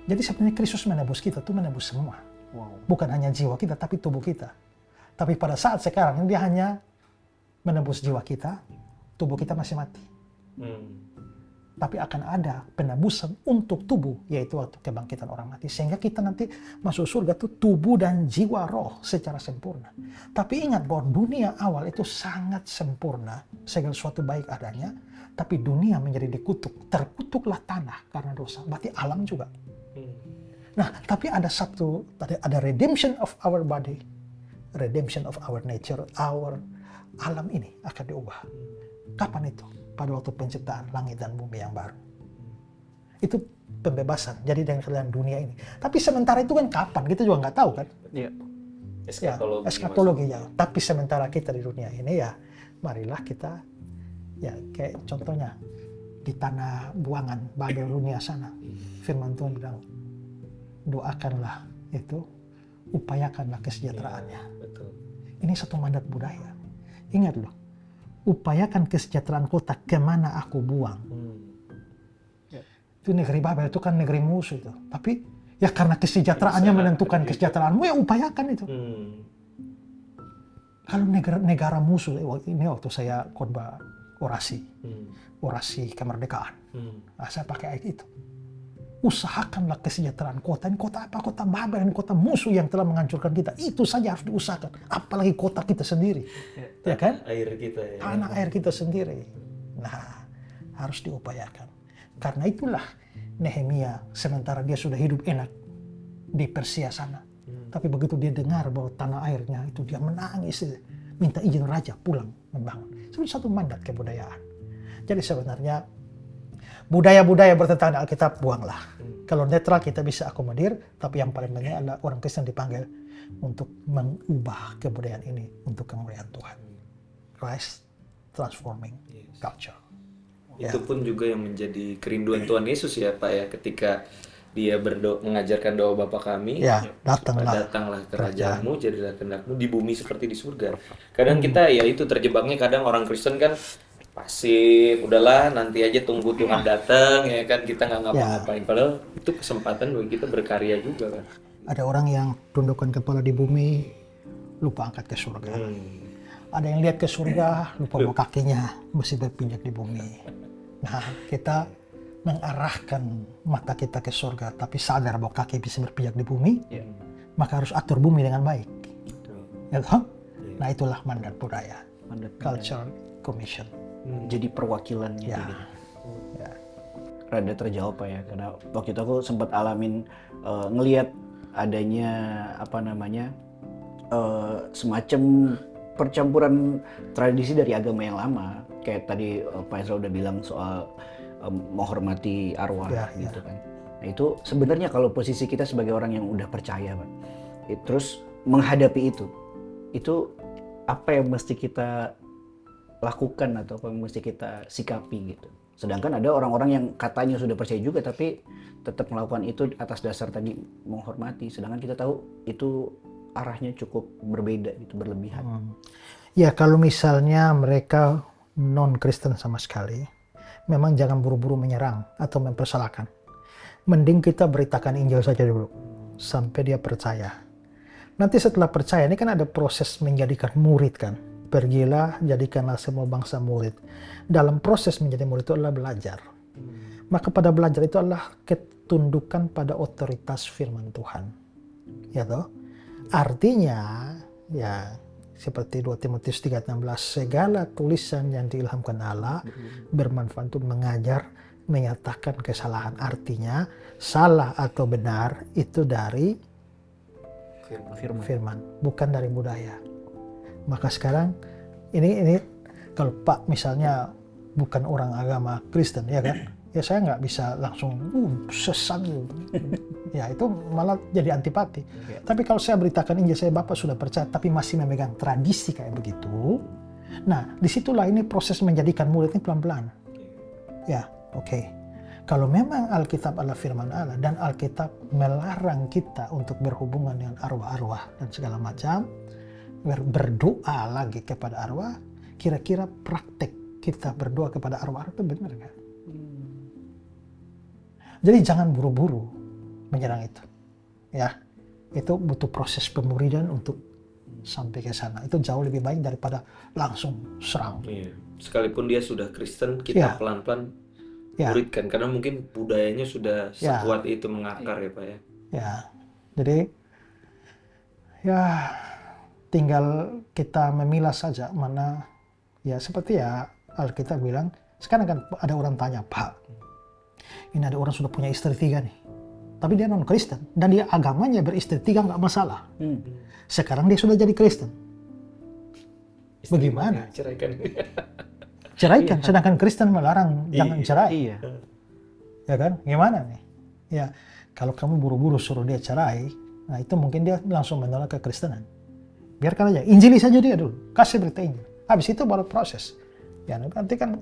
Jadi sebenarnya Kristus menebus kita, itu menebus semua. Bukan hanya jiwa kita, tapi tubuh kita. Tapi pada saat sekarang dia hanya menebus jiwa kita, tubuh kita masih mati. Tapi akan ada penebusan untuk tubuh, yaitu waktu kebangkitan orang mati. Sehingga kita nanti masuk surga itu tubuh dan jiwa roh secara sempurna. Tapi ingat bahwa dunia awal itu sangat sempurna, segala sesuatu baik adanya. Tapi dunia menjadi dikutuk, terkutuklah tanah karena dosa. Berarti alam juga. Nah, tapi ada redemption of our body, redemption of our nature, our alam ini akan diubah. Kapan itu? Pada waktu penciptaan langit dan bumi yang baru. Itu pembebasan. Jadi dengan keadaan dunia ini. Tapi sementara itu kan kapan? Kita juga nggak tahu kan? Iya. Eskatologi Ya. Tapi sementara kita di dunia ini ya, marilah kita ya kayak contohnya di tanah buangan Babel dunia sana. Firman Tuhan bilang, doakanlah itu, upayakanlah kesejahteraannya. Betul. Ini satu mandat budaya. Ingat loh, upayakan kesejahteraan kota kemana aku buang. Itu negeri Babel, itu kan negeri musuh itu. Tapi ya karena kesejahteraannya menentukan kesejahteraanmu, ya upayakan itu. Kalau negara musuh, ini waktu saya khotbah orasi kemerdekaan, saya pakai ayat itu. Usahakanlah kesejahteraan kota. Ini kota apa? Kota Babel, ini kota musuh yang telah menghancurkan kita. Itu saja harus diusahakan. Apalagi kota kita sendiri. Ya kan? Air kita ya. Tanah air kita sendiri. Nah, harus diupayakan. Karena itulah Nehemia, sementara dia sudah hidup enak di Persia sana. Tapi begitu dia dengar bahwa tanah airnya itu, dia menangis. Minta izin raja pulang membangun. Sebenarnya satu mandat kebudayaan. Jadi sebenarnya budaya-budaya bertentangan dengan Alkitab, buanglah. Kalau netral kita bisa akomodir, tapi yang paling penting adalah orang Kristen dipanggil untuk mengubah kebudayaan ini untuk kemuliaan Tuhan. Christ transforming culture. Itu pun juga yang menjadi kerinduan Tuhan Yesus ya Pak ya, ketika dia mengajarkan doa Bapa kami, ya, datanglah kerajaanmu, jadilah kehendakmu di bumi seperti di surga. Kadang kita ya itu terjebaknya, kadang orang Kristen kan pasif, udahlah nanti aja tunggu Tuhan datang ya kan, kita nggak ngapa-ngapain. Padahal itu kesempatan bagi kita berkarya juga kan. Ada orang yang tundukkan kepala di bumi, lupa angkat ke surga. Ada yang lihat ke surga, lupa bawa kakinya, mesti berpijak di bumi. Nah, kita mengarahkan mata kita ke surga, tapi sadar bahwa kaki bisa berpijak di bumi, maka harus atur bumi dengan baik. Ya, nah itulah mandat budaya, culture commission. Jadi perwakilannya. Ya. Gitu. Rada terjawab Pak ya, karena waktu itu aku sempat alamin ngelihat adanya semacam percampuran tradisi dari agama yang lama. Kayak tadi Pak Ezra udah bilang soal menghormati arwah gitu kan. Nah itu sebenarnya kalau posisi kita sebagai orang yang udah percaya Pak, terus menghadapi itu apa yang mesti kita lakukan atau apa yang mesti kita sikapi gitu. Sedangkan ada orang-orang yang katanya sudah percaya juga tapi tetap melakukan itu atas dasar tadi menghormati. Sedangkan kita tahu itu arahnya cukup berbeda gitu, berlebihan. Ya kalau misalnya mereka non-Kristen sama sekali, memang jangan buru-buru menyerang atau mempersalahkan. Mending kita beritakan Injil saja dulu sampai dia percaya. Nanti setelah percaya ini kan ada proses menjadikan murid kan. Pergilah, jadikanlah semua bangsa murid. Dalam proses menjadi murid itu adalah belajar. Maka pada belajar itu adalah ketundukan pada otoritas firman Tuhan. Ya toh? Artinya, ya seperti 2 Timotius 3:16, segala tulisan yang diilhamkan Allah bermanfaat untuk mengajar, menyatakan kesalahan. Artinya salah atau benar itu dari firman, bukan dari budaya. Maka sekarang ini kalau Pak misalnya bukan orang agama Kristen, ya kan? Ya saya nggak bisa langsung sesat gitu. Ya itu malah jadi antipati. Tapi kalau saya beritakan Injil, saya Bapak sudah percaya tapi masih memegang tradisi kayak begitu. Nah disitulah ini proses menjadikan murid ini pelan-pelan. Ya oke. Kalau memang Alkitab adalah firman Allah dan Alkitab melarang kita untuk berhubungan dengan arwah-arwah dan segala macam, berdoa lagi kepada arwah, kira-kira praktek kita berdoa kepada arwah itu benar kan? Jadi jangan buru-buru menyerang itu. Ya, itu butuh proses pemuridan untuk sampai ke sana. Itu jauh lebih baik daripada langsung serang. Iya. Sekalipun dia sudah Kristen, kita pelan-pelan muridkan karena mungkin budayanya sudah sekuat itu mengakar ya Pak ya. Ya, jadi ya tinggal kita memilah saja mana ya seperti ya Alkitab bilang. Sekarang kan ada orang tanya, Pak, ini ada orang sudah punya istri 3 nih, tapi dia non Kristen dan dia agamanya beristri 3 nggak masalah. Sekarang dia sudah jadi Kristen, bagaimana? Ceraikan, sedangkan Kristen melarang jangan cerai. Ya kan? Gimana nih? Ya, kalau kamu buru-buru suruh dia cerai, nah itu mungkin dia langsung menolak kekristenan. Biarkan aja, injili saja dia dulu, kasih berita Injil. Habis itu baru proses. Ya, nanti kan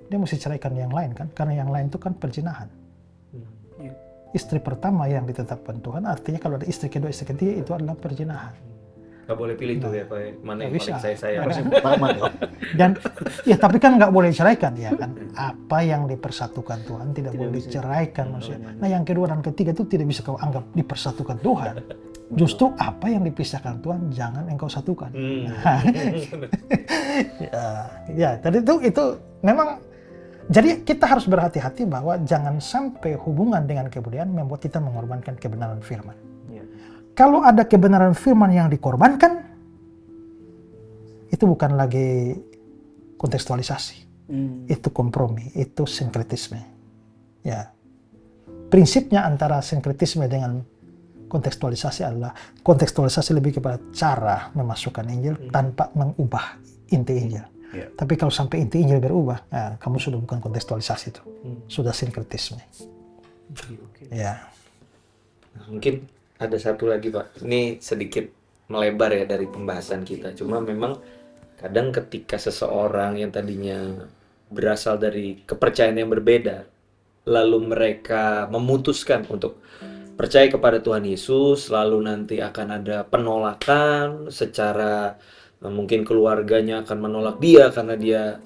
dia mesti ceraikan yang lain kan, karena yang lain itu kan perzinahan. Istri pertama yang ditetapkan Tuhan, artinya kalau ada istri kedua, istri ketiga itu adalah perzinahan. Nggak boleh pilih tuh ya Pak, mana yang bisa. paling saya Dan ya tapi kan nggak boleh ceraikan ya kan. Apa yang dipersatukan Tuhan tidak boleh diceraikan maksudnya. Nah yang kedua dan ketiga itu tidak bisa kau anggap dipersatukan Tuhan. Justru apa yang dipisahkan Tuhan jangan engkau satukan. Ya tadi itu memang. Jadi kita harus berhati-hati bahwa jangan sampai hubungan dengan kebudayaan membuat kita mengorbankan kebenaran firman. Kalau ada kebenaran firman yang dikorbankan, itu bukan lagi kontekstualisasi, itu kompromi, itu sinkretisme. Ya, prinsipnya antara sinkretisme dengan kontekstualisasi adalah kontekstualisasi lebih kepada cara memasukkan Injil tanpa mengubah inti Injil. Tapi kalau sampai inti Injil berubah, nah, kamu sudah bukan kontekstualisasi itu, sudah sinkretisme. Ya, mungkin ada satu lagi Pak, ini sedikit melebar ya dari pembahasan kita. Cuma memang kadang ketika seseorang yang tadinya berasal dari kepercayaan yang berbeda, lalu mereka memutuskan untuk percaya kepada Tuhan Yesus, lalu nanti akan ada penolakan secara mungkin keluarganya akan menolak dia karena dia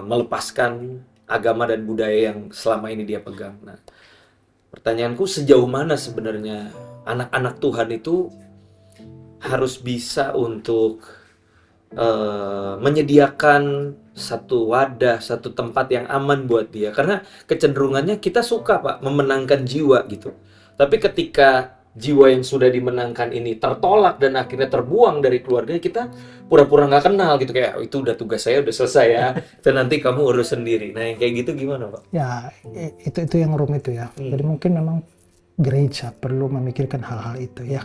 melepaskan agama dan budaya yang selama ini dia pegang. Nah, pertanyaanku sejauh mana sebenarnya anak-anak Tuhan itu harus bisa untuk menyediakan satu wadah, satu tempat yang aman buat dia. Karena kecenderungannya kita suka Pak memenangkan jiwa gitu. Tapi ketika jiwa yang sudah dimenangkan ini tertolak dan akhirnya terbuang dari keluarga, kita pura-pura nggak kenal gitu, kayak itu udah tugas saya udah selesai ya, itu nanti kamu urus sendiri. Nah yang kayak gitu gimana Pak? Ya itu yang rumit itu ya. Jadi mungkin memang gereja perlu memikirkan hal-hal itu ya.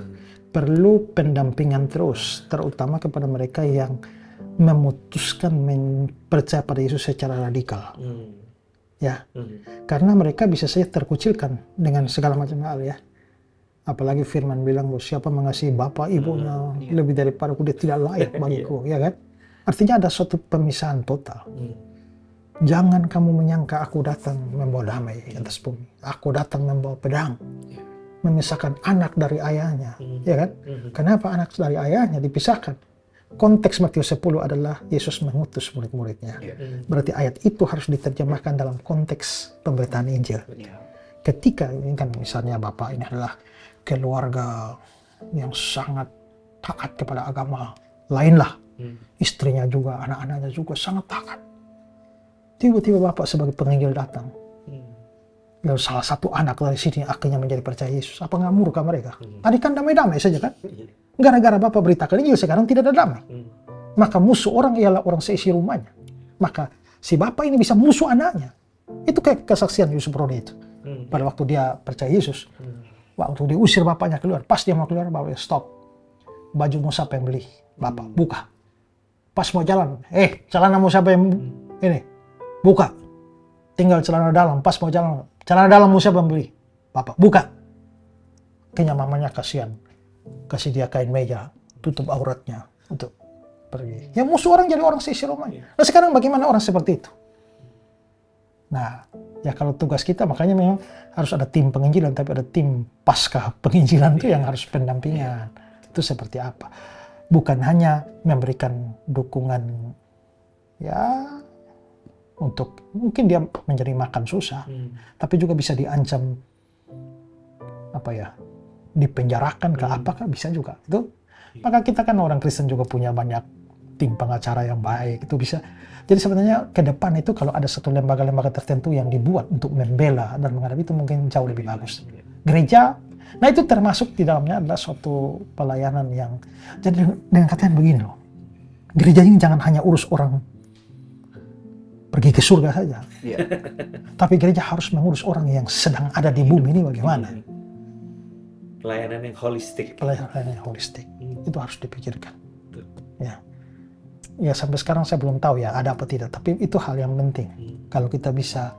Perlu pendampingan terus, terutama kepada mereka yang memutuskan percaya pada Yesus secara radikal. Ya, karena mereka bisa saja terkucilkan dengan segala macam hal ya. Apalagi firman bilang bahwa siapa mengasihi bapak ibunya lebih daripada aku, dia tidak layak bagiku, ya kan? Artinya ada suatu pemisahan total. Jangan kamu menyangka aku datang membawa damai di atas bumi. Aku datang membawa pedang, memisahkan anak dari ayahnya, ya kan? Kenapa anak dari ayahnya dipisahkan? Konteks Matius 10 adalah Yesus mengutus murid-muridnya. Berarti ayat itu harus diterjemahkan dalam konteks pemberitaan Injil. Ketika ini kan misalnya bapak ini adalah keluarga yang sangat taat kepada agama, lainlah istrinya juga, anak-anaknya juga sangat taat. Tiba-tiba bapak sebagai penginjil datang, lalu salah satu anak dari sini akhirnya menjadi percaya Yesus. Apa nggak murka mereka? Tadi kan damai-damai saja kan? Gara-gara bapak beritakan Injil sekarang tidak ada damai. Maka musuh orang ialah orang seisi rumahnya. Maka si bapak ini bisa musuh anaknya. Itu kayak kesaksian Yusuf Rode itu. Pada waktu dia percaya Yesus. Waktu diusir bapaknya keluar. Pas dia mau keluar, bapaknya stop. Bajumu siapa yang beli? Bapak, buka. Pas mau jalan, celanamu siapa yang ini? Buka. Tinggal celana dalam, pas mau jalan. Celana dalammu siapa yang beli? Bapak, buka. Kayaknya mamanya kasihan. Kasih dia kain meja, tutup auratnya untuk pergi. Ya musuh orang jadi orang sisi Romawi. Nah sekarang bagaimana orang seperti itu? Nah, ya kalau tugas kita makanya memang harus ada tim penginjilan, tapi ada tim pasca penginjilan itu yang harus pendampingan. Itu seperti apa? Bukan hanya memberikan dukungan ya untuk mungkin dia menjadi makan susah, tapi juga bisa diancam dipenjarakan ke apakah bisa juga itu. Maka kita kan orang Kristen juga punya banyak tim pengacara yang baik, itu bisa. Jadi sebenarnya ke depan itu kalau ada satu lembaga-lembaga tertentu yang dibuat untuk membela dan menghadapi itu mungkin jauh lebih bagus. Gereja, nah itu termasuk di dalamnya adalah suatu pelayanan yang, jadi dengan kata yang begini loh, gereja ini jangan hanya urus orang pergi ke surga saja, tapi gereja harus mengurus orang yang sedang ada di bumi ini bagaimana. Pelayanan yang holistik. Pelayanan yang holistik itu harus dipikirkan. Ya sampai sekarang saya belum tahu ya ada apa tidak, tapi itu hal yang penting. Kalau kita bisa,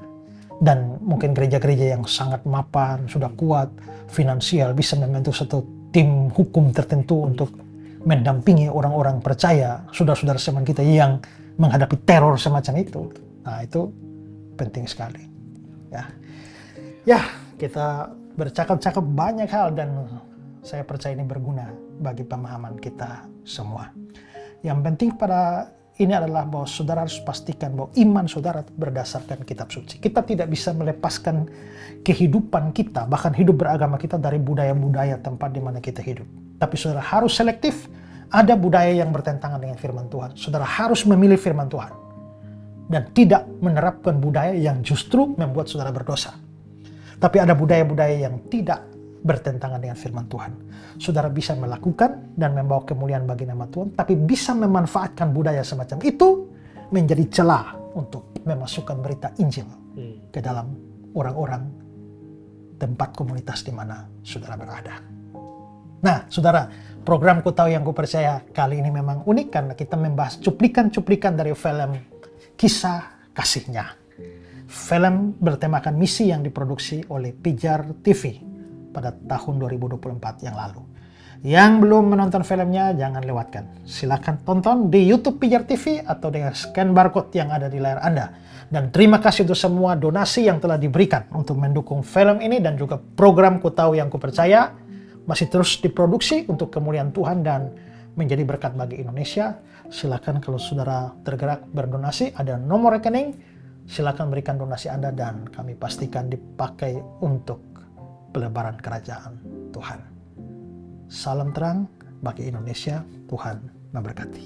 dan mungkin gereja-gereja yang sangat mapan, sudah kuat, finansial, bisa membentuk satu tim hukum tertentu untuk mendampingi orang-orang percaya, saudara-saudara seman kita yang menghadapi teror semacam itu. Nah itu penting sekali. Ya kita bercakap-cakap banyak hal dan saya percaya ini berguna bagi pemahaman kita semua. Yang penting pada ini adalah bahwa saudara harus pastikan bahwa iman saudara berdasarkan kitab suci. Kita tidak bisa melepaskan kehidupan kita, bahkan hidup beragama kita dari budaya-budaya tempat di mana kita hidup. Tapi saudara harus selektif. Ada budaya yang bertentangan dengan firman Tuhan. Saudara harus memilih firman Tuhan. Dan tidak menerapkan budaya yang justru membuat saudara berdosa. Tapi ada budaya-budaya yang tidak bertentangan dengan firman Tuhan. Saudara bisa melakukan dan membawa kemuliaan bagi nama Tuhan, tapi bisa memanfaatkan budaya semacam itu menjadi celah untuk memasukkan berita Injil ke dalam orang-orang tempat komunitas di mana saudara berada. Nah, saudara, program Ku Tahu Yang Ku Percaya kali ini memang unik karena kita membahas cuplikan-cuplikan dari film Kisah Kasihnya. Film bertemakan misi yang diproduksi oleh Pijar TV pada tahun 2024 yang lalu. Yang belum menonton filmnya jangan lewatkan. Silakan tonton di YouTube Pijar TV atau dengan scan barcode yang ada di layar Anda. Dan terima kasih untuk semua donasi yang telah diberikan untuk mendukung film ini dan juga program Ku Tahu Yang Ku Percaya masih terus diproduksi untuk kemuliaan Tuhan dan menjadi berkat bagi Indonesia. Silakan kalau saudara tergerak berdonasi, ada nomor rekening. Silakan berikan donasi Anda dan kami pastikan dipakai untuk pelebaran kerajaan Tuhan. Salam terang bagi Indonesia, Tuhan memberkati.